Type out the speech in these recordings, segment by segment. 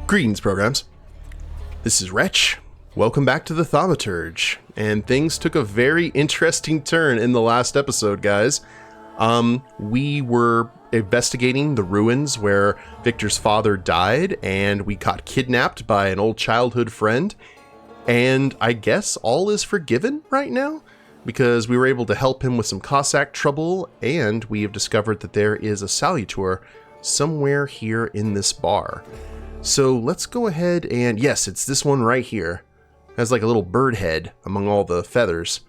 Greetings, programs. This is Wretch. Welcome back to the Thaumaturge. And things took a very interesting turn in the last episode, guys. We were investigating the ruins where Wiktor's father died, and we got kidnapped by an old childhood friend. And I guess all is forgiven right now, because we were able to help him with some Cossack trouble, and we have discovered that there is a salutor somewhere here in this bar. So let's go ahead and, yes, it's this one right here. It has like a little bird head among all the feathers.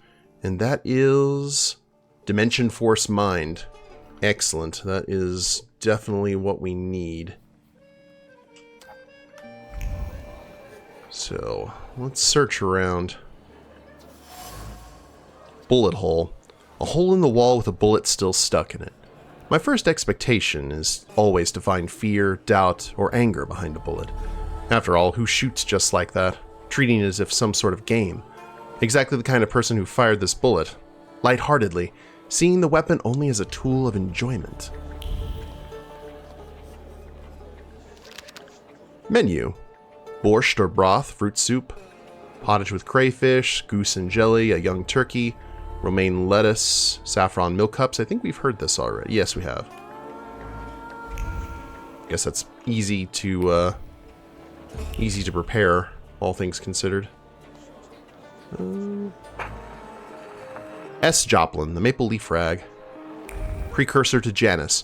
And that is Dimension Force Mind. Excellent. That is definitely what we need. So let's search around. Bullet hole. A hole in the wall with a bullet still stuck in it. My first expectation is always to find fear, doubt, or anger behind a bullet. After all, who shoots just like that, treating it as if some sort of game? Exactly the kind of person who fired this bullet, lightheartedly, seeing the weapon only as a tool of enjoyment. Menu. Borscht or broth, fruit soup, pottage with crayfish, goose and jelly, a young turkey, romaine lettuce, saffron milk cups. I think we've heard this already. Yes, we have. Guess that's easy to prepare, all things considered. S. Joplin, the maple leaf rag, precursor to Janus.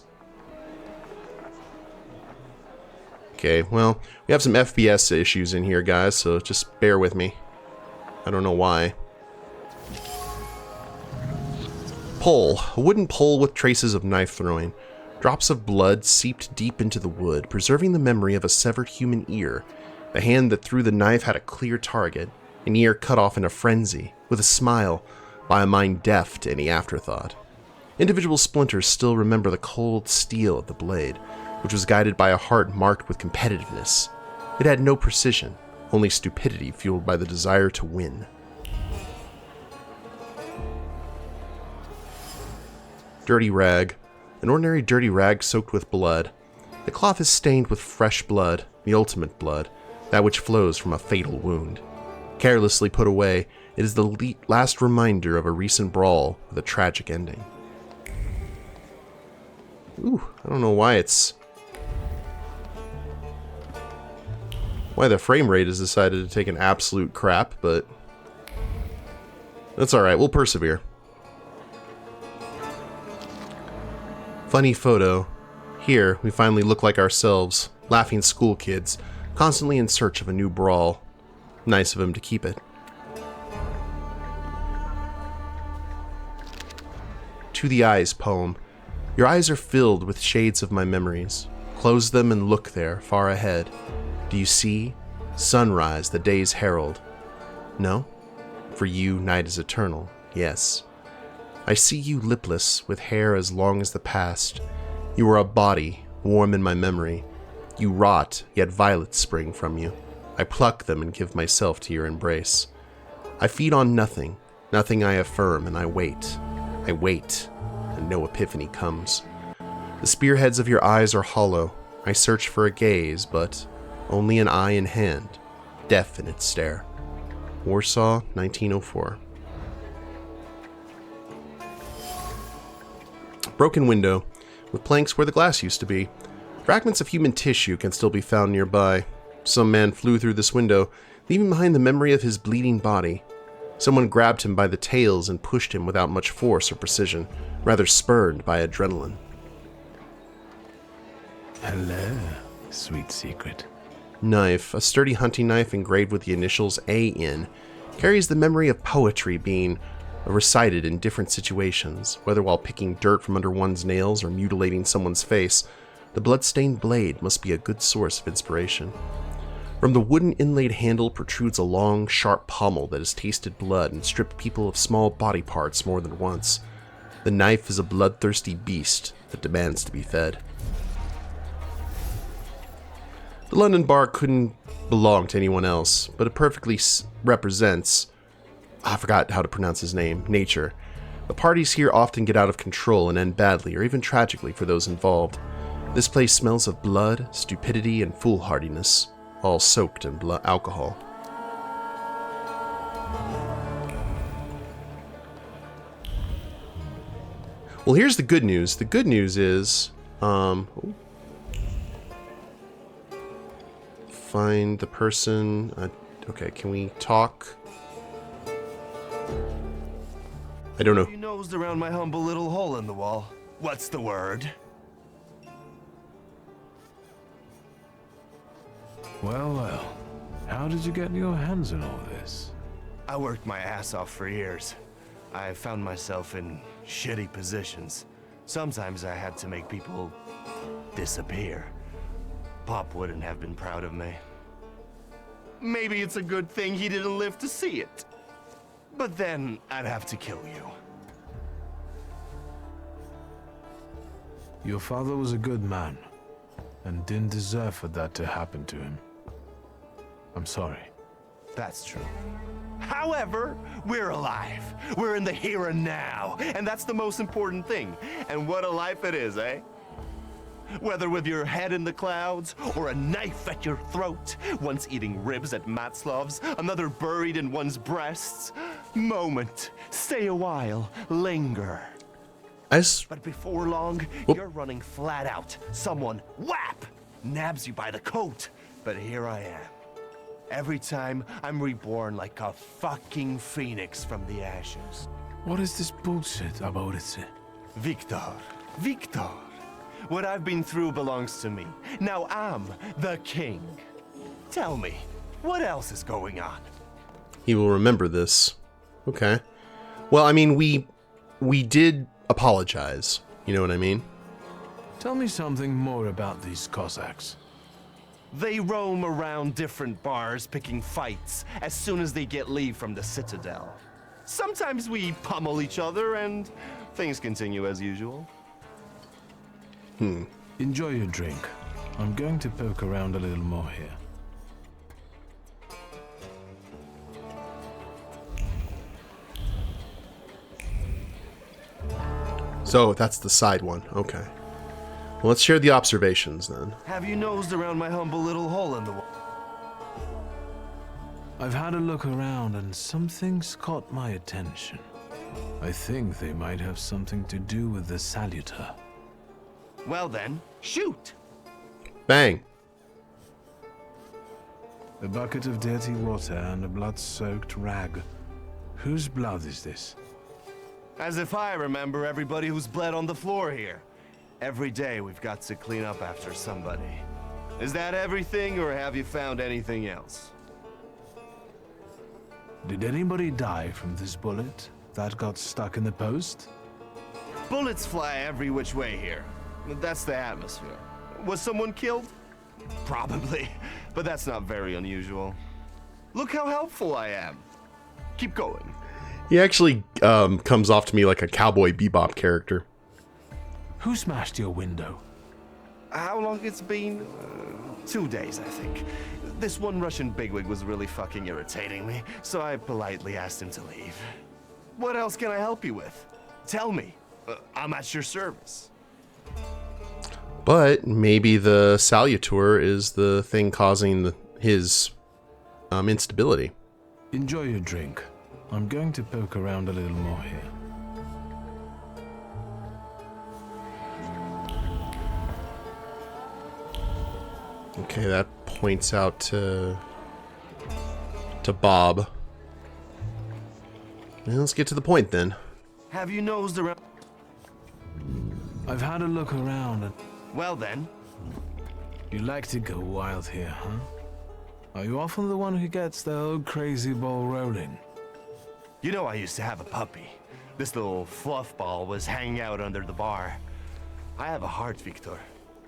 Okay, well, we have some FPS issues in here, guys, so just bear with me. I don't know why. Pole. A wooden pole with traces of knife throwing. Drops of blood seeped deep into the wood, preserving the memory of a severed human ear. The hand that threw the knife had a clear target, an ear cut off in a frenzy, with a smile, by a mind deaf to any afterthought. Individual splinters still remember the cold steel of the blade, which was guided by a heart marked with competitiveness. It had no precision, only stupidity fueled by the desire to win. Dirty rag. An ordinary dirty rag soaked with blood. The cloth is stained with fresh blood, the ultimate blood, that which flows from a fatal wound. Carelessly put away, it is the last reminder of a recent brawl with a tragic ending. Ooh, I don't know why the frame rate has decided to take an absolute crap, but that's alright, we'll persevere. Funny photo. Here, we finally look like ourselves, laughing school kids, constantly in search of a new brawl. Nice of him to keep it. To the Eyes poem. Your eyes are filled with shades of my memories. Close them and look there, far ahead. Do you see? Sunrise, the day's herald. No? For you, night is eternal. Yes. I see you lipless, with hair as long as the past. You are a body, warm in my memory. You rot, yet violets spring from you. I pluck them and give myself to your embrace. I feed on nothing, nothing I affirm, and I wait. I wait, and no epiphany comes. The spearheads of your eyes are hollow. I search for a gaze, but only an eye in hand, deaf in its stare. Warsaw, 1904. Broken window, with planks where the glass used to be. Fragments of human tissue can still be found nearby. Some man flew through this window, leaving behind the memory of his bleeding body. Someone grabbed him by the tails and pushed him without much force or precision, rather spurred by adrenaline. Hello, sweet secret. Knife, a sturdy hunting knife engraved with the initials A.N., carries the memory of poetry being recited in different situations, whether while picking dirt from under one's nails or mutilating someone's face. The blood-stained blade must be a good source of inspiration. From the wooden inlaid handle protrudes a long, sharp pommel that has tasted blood and stripped people of small body parts more than once. The knife is a bloodthirsty beast that demands to be fed. The London bar couldn't belong to anyone else, but it perfectly represents, I forgot how to pronounce his name, nature. The parties here often get out of control and end badly or even tragically for those involved. This place smells of blood, stupidity, and foolhardiness. all soaked in alcohol. Well, here's the good news. The good news is, find the person. Okay, can we talk? I don't know. You nosed around my humble little hole in the wall. What's the word? Well, well. How did you get your hands on all this? I worked my ass off for years. I found myself in shitty positions. Sometimes I had to make people disappear. Pop wouldn't have been proud of me. Maybe it's a good thing he didn't live to see it. But then I'd have to kill you. Your father was a good man, and didn't deserve for that to happen to him. I'm sorry. That's true. However, we're alive. We're in the here and now, and that's the most important thing. And what a life it is, eh? Whether with your head in the clouds, or a knife at your throat, once eating ribs at Matzlov's, another buried in one's breasts. Moment, stay a while, linger. But before long, you're running flat out. Someone, whap, nabs you by the coat. But here I am. Every time, I'm reborn like a fucking phoenix from the ashes. What is this bullshit, Abaurycy? Wiktor. What I've been through belongs to me. Now I'm the king. Tell me, what else is going on? He will remember this. Okay. Well, I mean, we did apologize. You know what I mean? Tell me something more about these Cossacks. They roam around different bars picking fights as soon as they get leave from the Citadel. Sometimes we pummel each other and things continue as usual. Enjoy your drink. I'm going to poke around a little more here. So that's the side one. Okay. Well, let's share the observations then. Have you nosed around my humble little hole in the wall? I've had a look around and some things caught my attention. I think they might have something to do with the salutor. Well then, shoot! Bang. A bucket of dirty water and a blood-soaked rag. Whose blood is this? As if I remember everybody who's bled on the floor here. Every day we've got to clean up after somebody. Is that everything, or have you found anything else? Did anybody die from this bullet that got stuck in the post? Bullets fly every which way here. That's the atmosphere. Was someone killed? Probably, but that's not very unusual. Look how helpful I am. Keep going. He actually comes off to me like a Cowboy Bebop character. Who smashed your window? How long it's been? 2 days, I think. This one Russian bigwig was really fucking irritating me, so I politely asked him to leave. What else can I help you with? Tell me. I'm at your service. But maybe the salutor is the thing causing his instability. Enjoy your drink. I'm going to poke around a little more here. Okay, that points out to Bob. Well, let's get to the point then. Have you nosed around? I've had a look around and... Well then. You like to go wild here, huh? Are you often the one who gets the whole crazy ball rolling? You know, I used to have a puppy. This little fluff ball was hanging out under the bar. I have a heart, Wiktor.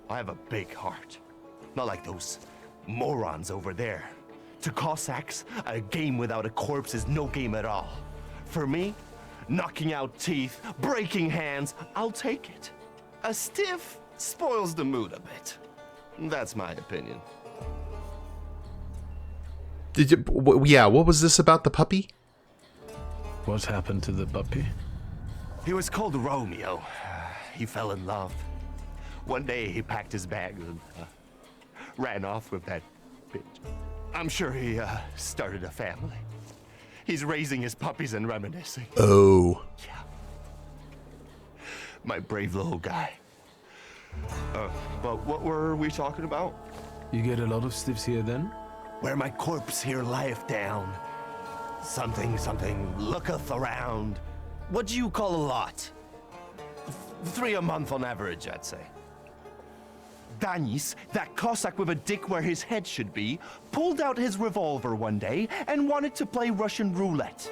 I have a big heart. Not like those morons over there. To Cossacks, a game without a corpse is no game at all. For me, knocking out teeth, breaking hands, I'll take it. A stiff spoils the mood a bit. That's my opinion. Did you? Yeah. What was this about the puppy? What happened to the puppy? He was called Romeo. He fell in love. One day he packed his bags and ran off with that I'm sure he started a family. He's raising his puppies and reminiscing. Oh. Yeah. My brave little guy. But what were we talking about? You get a lot of stiffs here then? Where my corpse here lieth down. Something, looketh around. What do you call a lot? 3 a month on average, I'd say. Danis, that Cossack with a dick where his head should be, pulled out his revolver one day and wanted to play Russian roulette.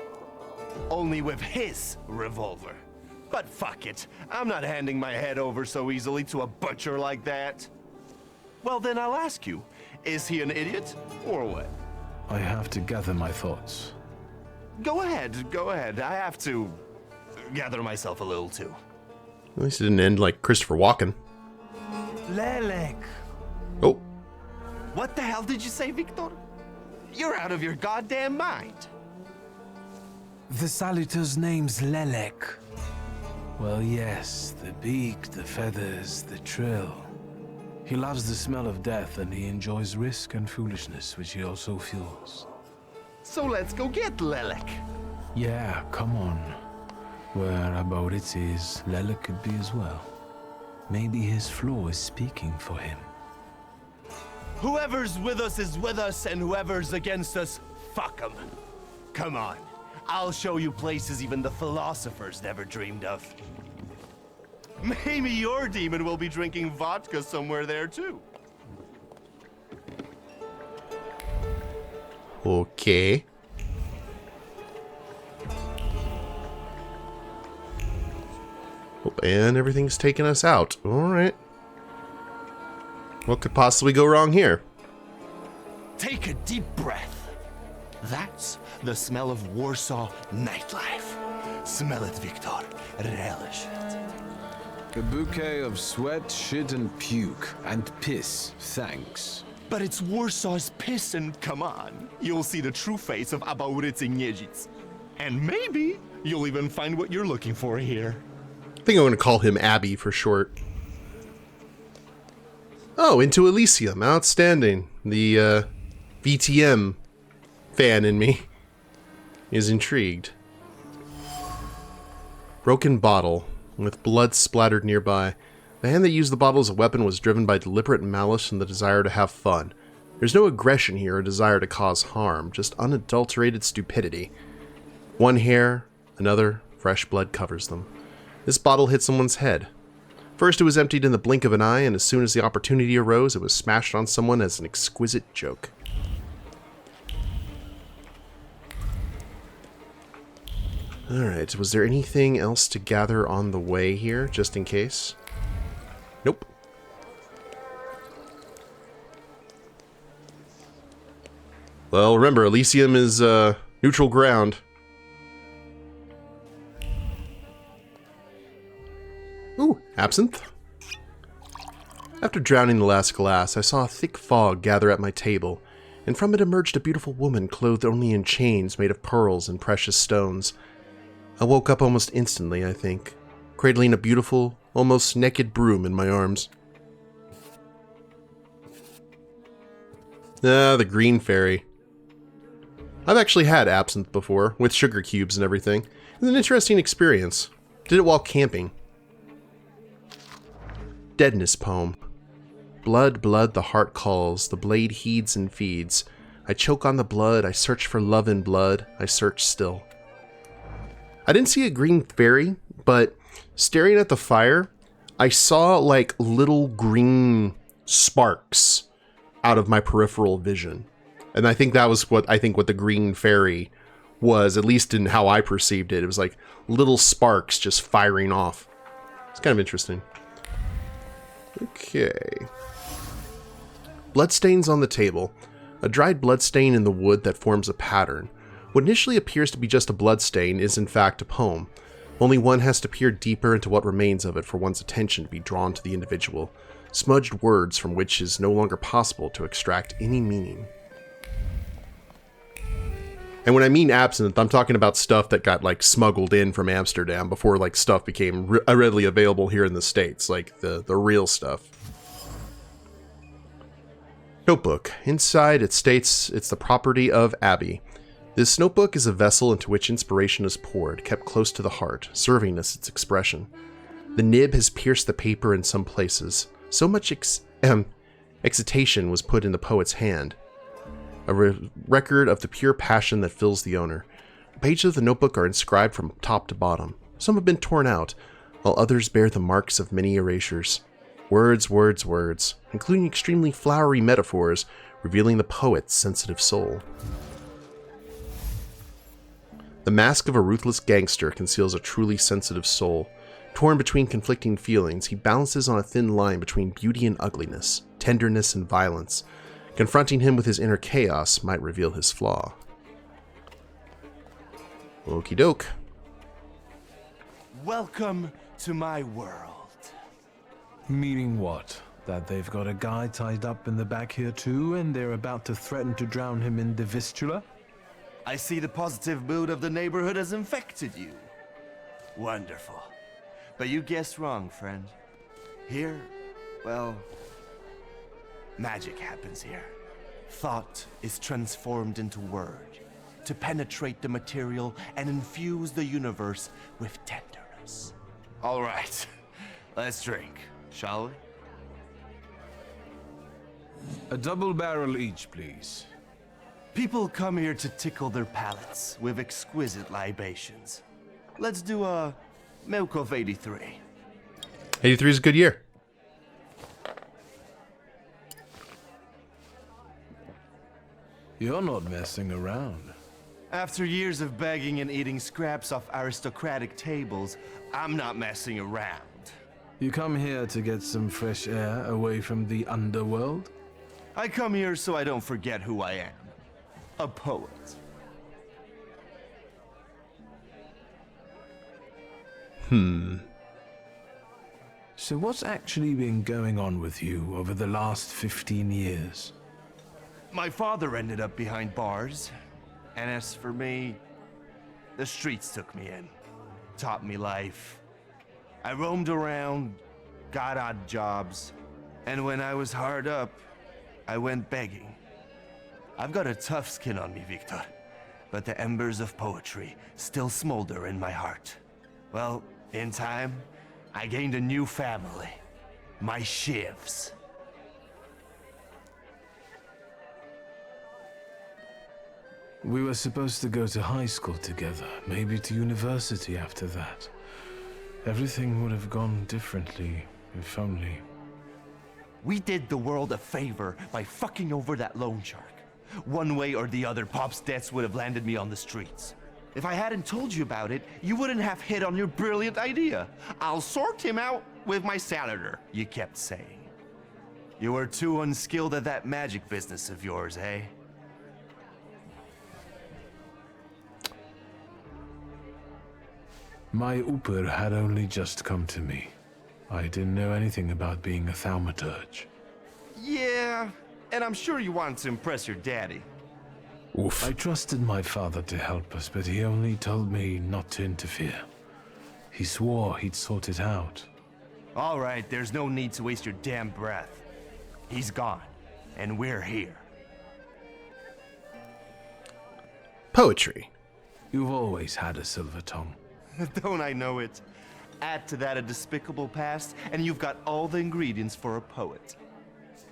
Only with his revolver. But fuck it, I'm not handing my head over so easily to a butcher like that. Well then I'll ask you, is he an idiot or what? I have to gather my thoughts. Go ahead, I have to gather myself a little too. At least it didn't end like Christopher Walken. Lelek. Oh. What the hell did you say, Wiktor? You're out of your goddamn mind. The salutor's name's Lelek. Well, yes, the beak, the feathers, the trill. He loves the smell of death and he enjoys risk and foolishness, which he also fuels. So let's go get Lelek. Yeah, come on. Where Abaurycy is, Lelek could be as well. Maybe his flaw is speaking for him. Whoever's with us is with us, and whoever's against us, fuck 'em. Come on, I'll show you places even the philosophers never dreamed of. Maybe your demon will be drinking vodka somewhere there too. Okay. Oh, and everything's taking us out. Alright. What could possibly go wrong here? Take a deep breath. That's the smell of Warsaw nightlife. Smell it, Wiktor. Relish it. A bouquet of sweat, shit, and puke. And piss, thanks. But it's Warsaw's piss, and come on. You'll see the true face of Abaurycy Niedzic. And maybe you'll even find what you're looking for here. I think I'm going to call him Abby for short. Oh, Into Elysium. Outstanding. The VTM fan in me is intrigued. Broken bottle, with blood splattered nearby. The hand that used the bottle as a weapon was driven by deliberate malice and the desire to have fun. There's no aggression here or desire to cause harm, just unadulterated stupidity. One hair, another, fresh blood covers them. This bottle hit someone's head. First it was emptied in the blink of an eye, and as soon as the opportunity arose, it was smashed on someone as an exquisite joke. Alright, was there anything else to gather on the way here, just in case? Nope. Well, remember, Elysium is neutral ground. Ooh, absinthe. After drowning the last glass, I saw a thick fog gather at my table, and from it emerged a beautiful woman clothed only in chains made of pearls and precious stones. I woke up almost instantly, I think, cradling a beautiful, almost naked broom in my arms. Ah, the green fairy. I've actually had absinthe before, with sugar cubes and everything. It was an interesting experience. Did it while camping. Deadness poem. Blood, blood, the heart calls, the blade heeds and feeds. I choke on the blood, I search for love in blood, I search still. I didn't see a green fairy, but staring at the fire, I saw like little green sparks out of my peripheral vision. And I think that was what the green fairy was, at least in how I perceived it. It was like little sparks just firing off. It's kind of interesting. Okay. Bloodstains on the table. A dried bloodstain in the wood that forms a pattern. What initially appears to be just a bloodstain is in fact a poem. Only one has to peer deeper into what remains of it for one's attention to be drawn to the individual. Smudged words from which is no longer possible to extract any meaning. And when I mean absinthe, I'm talking about stuff that got like smuggled in from Amsterdam before like stuff became readily available here in the States, like the real stuff. Notebook. Inside, it states it's the property of Abby. This notebook is a vessel into which inspiration is poured, kept close to the heart, serving as its expression. The nib has pierced the paper in some places. So much excitation was put in the poet's hand. A record of the pure passion that fills the owner. The pages of the notebook are inscribed from top to bottom. Some have been torn out, while others bear the marks of many erasures. Words, words, words, including extremely flowery metaphors, revealing the poet's sensitive soul. The mask of a ruthless gangster conceals a truly sensitive soul. Torn between conflicting feelings, he balances on a thin line between beauty and ugliness, tenderness and violence. Confronting him with his inner chaos might reveal his flaw. Okie doke. Welcome to my world. Meaning what? That they've got a guy tied up in the back here too, and they're about to threaten to drown him in the Vistula? I see the positive mood of the neighborhood has infected you. Wonderful. But you guessed wrong, friend. Here, well, magic happens here. Thought is transformed into word to penetrate the material and infuse the universe with tenderness. All right, let's drink, shall we? A double barrel each, please. People come here to tickle their palates with exquisite libations. Let's do a milk of 83. 83 is a good year. You're not messing around. After years of begging and eating scraps off aristocratic tables, I'm not messing around. You come here to get some fresh air away from the underworld? I come here so I don't forget who I am. A poet. So what's actually been going on with you over the last 15 years? My father ended up behind bars, and as for me, the streets took me in, taught me life. I roamed around, got odd jobs, and when I was hard up, I went begging. I've got a tough skin on me, Wiktor, but the embers of poetry still smolder in my heart. Well, in time, I gained a new family, my shivs. We were supposed to go to high school together, maybe to university after that. Everything would have gone differently, if only. We did the world a favor by fucking over that loan shark. One way or the other, Pop's debts would have landed me on the streets. If I hadn't told you about it, you wouldn't have hit on your brilliant idea. I'll sort him out with my salutor, you kept saying. You were too unskilled at that magic business of yours, eh? My Uper had only just come to me. I didn't know anything about being a Thaumaturge. Yeah, and I'm sure you wanted to impress your daddy. Oof. I trusted my father to help us, but he only told me not to interfere. He swore he'd sort it out. All right, there's no need to waste your damn breath. He's gone, and we're here. Poetry. You've always had a silver tongue. Don't I know it? Add to that a despicable past, and you've got all the ingredients for a poet.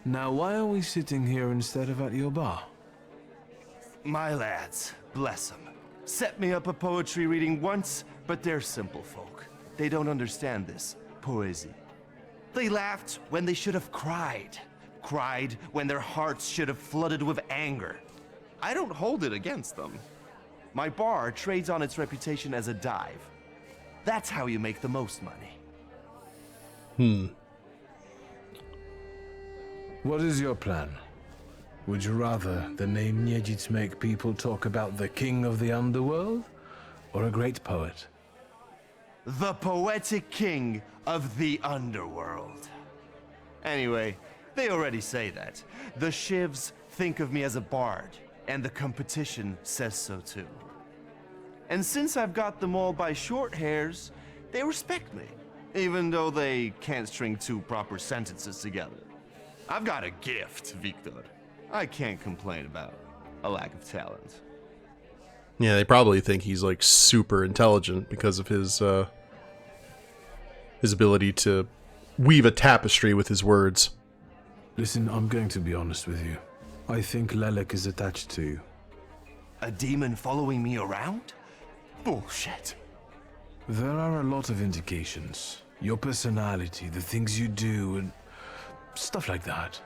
Now, why are we sitting here instead of at your bar? My lads, bless them, set me up a poetry reading once, but they're simple folk. They don't understand this poesy. They laughed when they should have cried. Cried when their hearts should have flooded with anger. I don't hold it against them. My bar trades on its reputation as a dive. That's how you make the most money. What is your plan? Would you rather the name Niedzic make people talk about the king of the underworld, or a great poet? The poetic king of the underworld. Anyway, they already say that. The shivs think of me as a bard, and the competition says so too. And since I've got them all by short hairs, they respect me, even though they can't string two proper sentences together. I've got a gift, Wiktor. I can't complain about a lack of talent. Yeah, they probably think he's like super intelligent because of his ability to weave a tapestry with his words. Listen, I'm going to be honest with you. I think Lelek is attached to you. A demon following me around? Bullshit. There are a lot of indications. Your personality, the things you do, and stuff like that.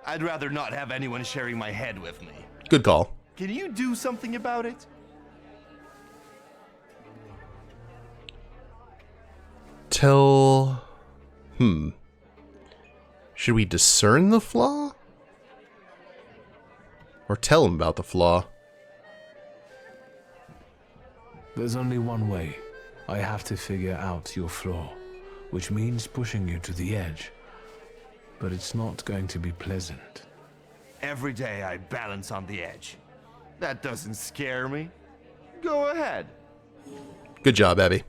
I'd rather not have anyone sharing my head with me. Good call. Can you do something about it? Should we discern the flaw? Or tell him about the flaw? There's only one way. I have to figure out your flaw, which means pushing you to the edge. But it's not going to be pleasant. Every day I balance on the edge. That doesn't scare me. Go ahead. Good job, Abby.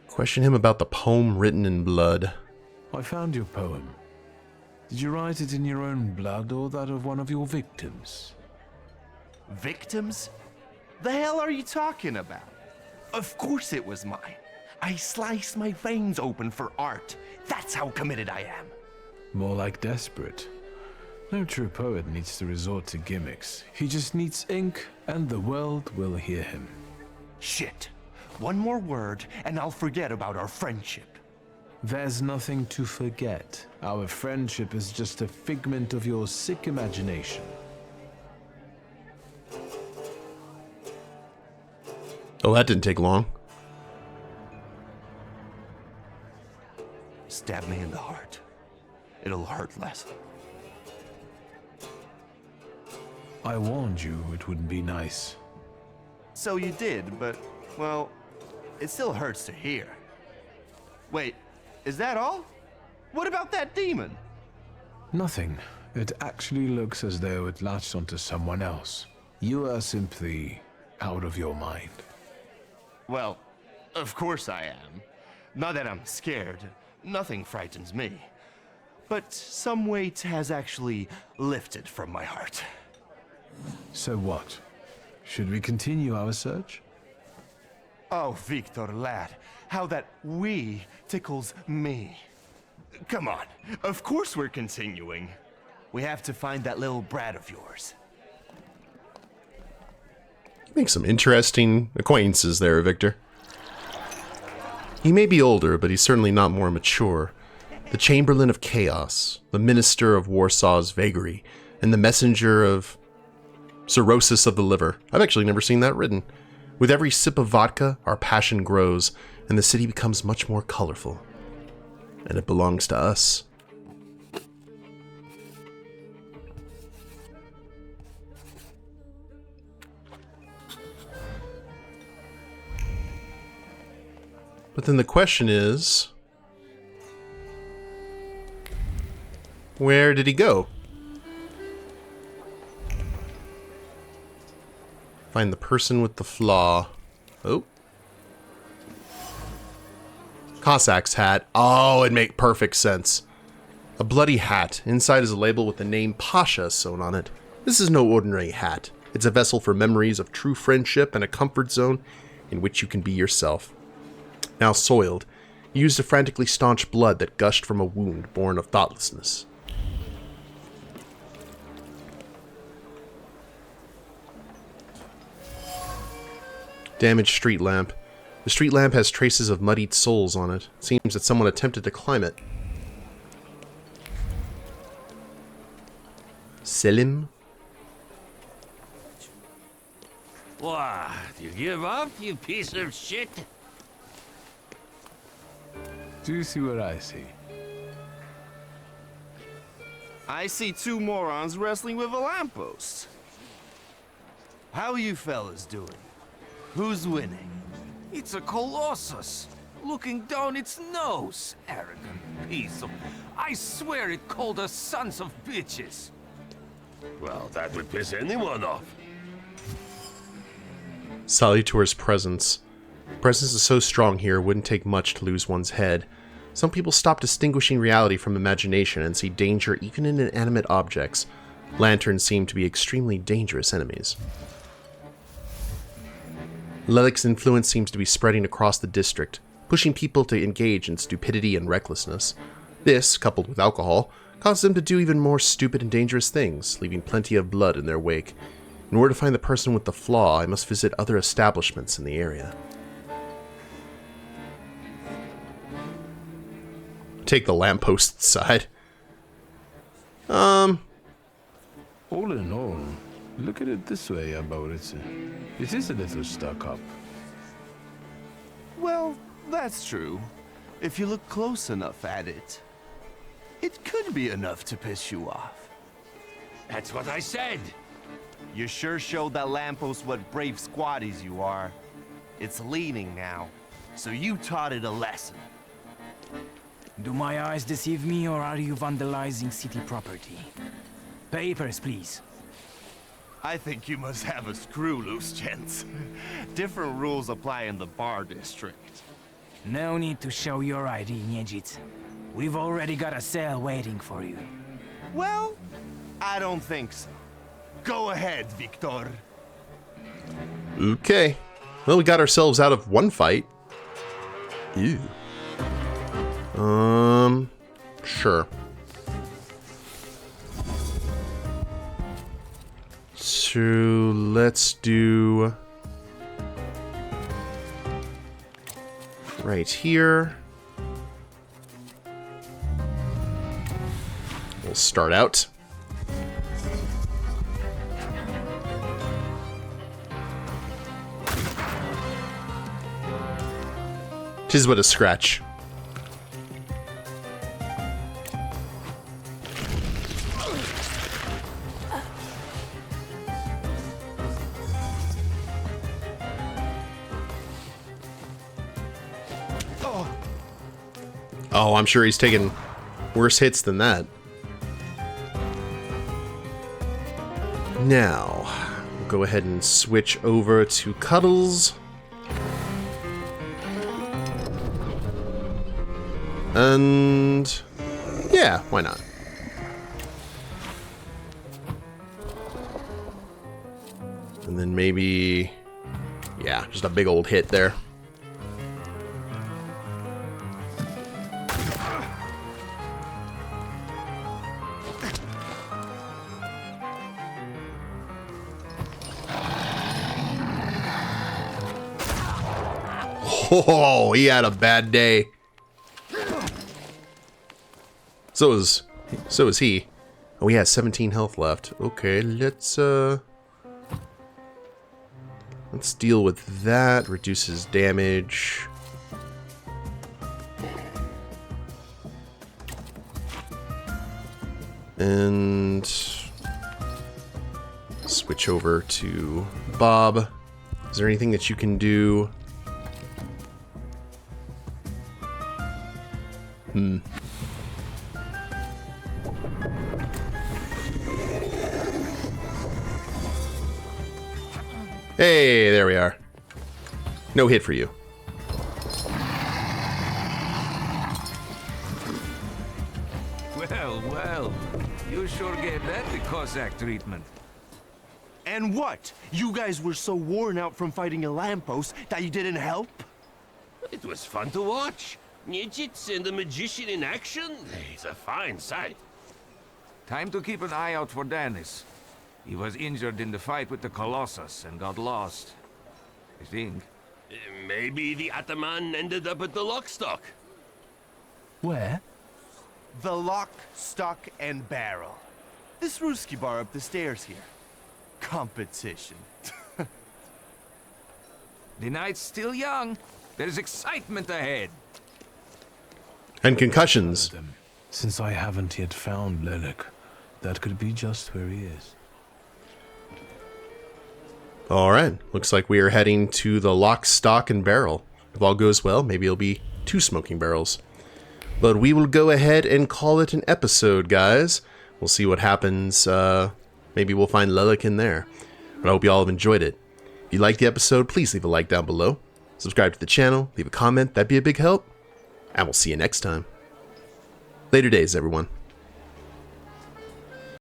Question him about the poem written in blood. I found your poem. Did you write it in your own blood or that of one of your victims? Victims? The hell are you talking about? Of course it was mine. I sliced my veins open for art. That's how committed I am. More like desperate. No true poet needs to resort to gimmicks. He just needs ink, and the world will hear him. Shit. One more word, and I'll forget about our friendship. There's nothing to forget. Our friendship is just a figment of your sick imagination. Oh, that didn't take long. Stab me in the heart. It'll hurt less. I warned you it wouldn't be nice. So you did, but, well, it still hurts to hear. Wait, is that all? What about that demon? Nothing. It actually looks as though it latched onto someone else. You are simply out of your mind. Well, of course I am. Not that I'm scared. Nothing frightens me. But some weight has actually lifted from my heart. So what? Should we continue our search? Oh, Wiktor, lad, how that "we" tickles me. Come on, of course we're continuing. We have to find that little brat of yours. Make some interesting acquaintances there, Victor. He may be older, but he's certainly not more mature. The Chamberlain of Chaos, the Minister of Warsaw's Vagary, and the Messenger of Cirrhosis of the Liver. I've actually never seen that written. With every sip of vodka, our passion grows, and the city becomes much more colorful. And it belongs to us. But then the question is, where did he go? Find the person with the flaw. Oh. Cossack's hat. Oh, it'd make perfect sense. A bloody hat. Inside is a label with the name Pasha sewn on it. This is no ordinary hat. It's a vessel for memories of true friendship and a comfort zone in which you can be yourself. Now soiled, used to frantically staunch blood that gushed from a wound born of thoughtlessness. Damaged street lamp. The street lamp has traces of muddied soles on it. Seems that someone attempted to climb it. Selim? What? You give up, you piece of shit? Do you see what I see? I see two morons wrestling with a lamppost. How you fellas doing? Who's winning? It's a colossus, looking down its nose. Arrogant piece of... I swear it called us sons of bitches. Well, that would piss anyone off. Salutor's presence. Presence is so strong here, it wouldn't take much to lose one's head. Some people stop distinguishing reality from imagination and see danger even in inanimate objects. Lanterns seem to be extremely dangerous enemies. Lelic's influence seems to be spreading across the district, pushing people to engage in stupidity and recklessness. This, coupled with alcohol, causes them to do even more stupid and dangerous things, leaving plenty of blood in their wake. In order to find the person with the flaw, I must visit other establishments in the area. Take the lamppost side. All in all, look at it this way, Abaurycy. It is a little stuck up. Well, that's true. If you look close enough at it, it could be enough to piss you off. That's what I said. You sure showed that lamppost what brave squatties you are. It's leaning now, so you taught it a lesson. Do my eyes deceive me, or are you vandalizing city property? Papers, please. I think you must have a screw loose, gents. Different rules apply in the bar district. No need to show your ID, Niedzit. We've already got a cell waiting for you. Well, I don't think so. Go ahead, Wiktor. Okay. Well, we got ourselves out of one fight. Ew. Sure. So, let's do... right here. We'll start out. Tis but a scratch. Oh, I'm sure he's taken worse hits than that. Now, we'll go ahead and switch over to Cuddles. And yeah, why not? And then maybe, yeah, just a big old hit there. Oh, he had a bad day. So is he. Oh, he has 17 health left. Okay, let's deal with that. Reduces damage. And switch over to Bob. Is there anything that you can do? Hey, there we are. No hit for you. Well, well. You sure gave that the Cossack treatment. And what? You guys were so worn out from fighting a lamppost that you didn't help? It was fun to watch. Niedzit and the magician in action. It's a fine sight. Time to keep an eye out for Dennis. He was injured in the fight with the Colossus and got lost. I think. Maybe the Ataman ended up at the Lockstock. Where? The Lock, Stock, and Barrel. This Ruski bar up the stairs here. Competition. The night's still young. There's excitement ahead. And concussions. Since I haven't yet found Lelic, that could be just where he is. Alright, looks like we are heading to the Lock, Stock, and Barrel. If all goes well, maybe it'll be 2 smoking barrels. But we will go ahead and call it an episode, guys. We'll see what happens. Maybe we'll find Lelic in there. But I hope you all have enjoyed it. If you liked the episode, please leave a like down below. Subscribe to the channel, leave a comment, that'd be a big help. and we'll see you next time. Later days, everyone.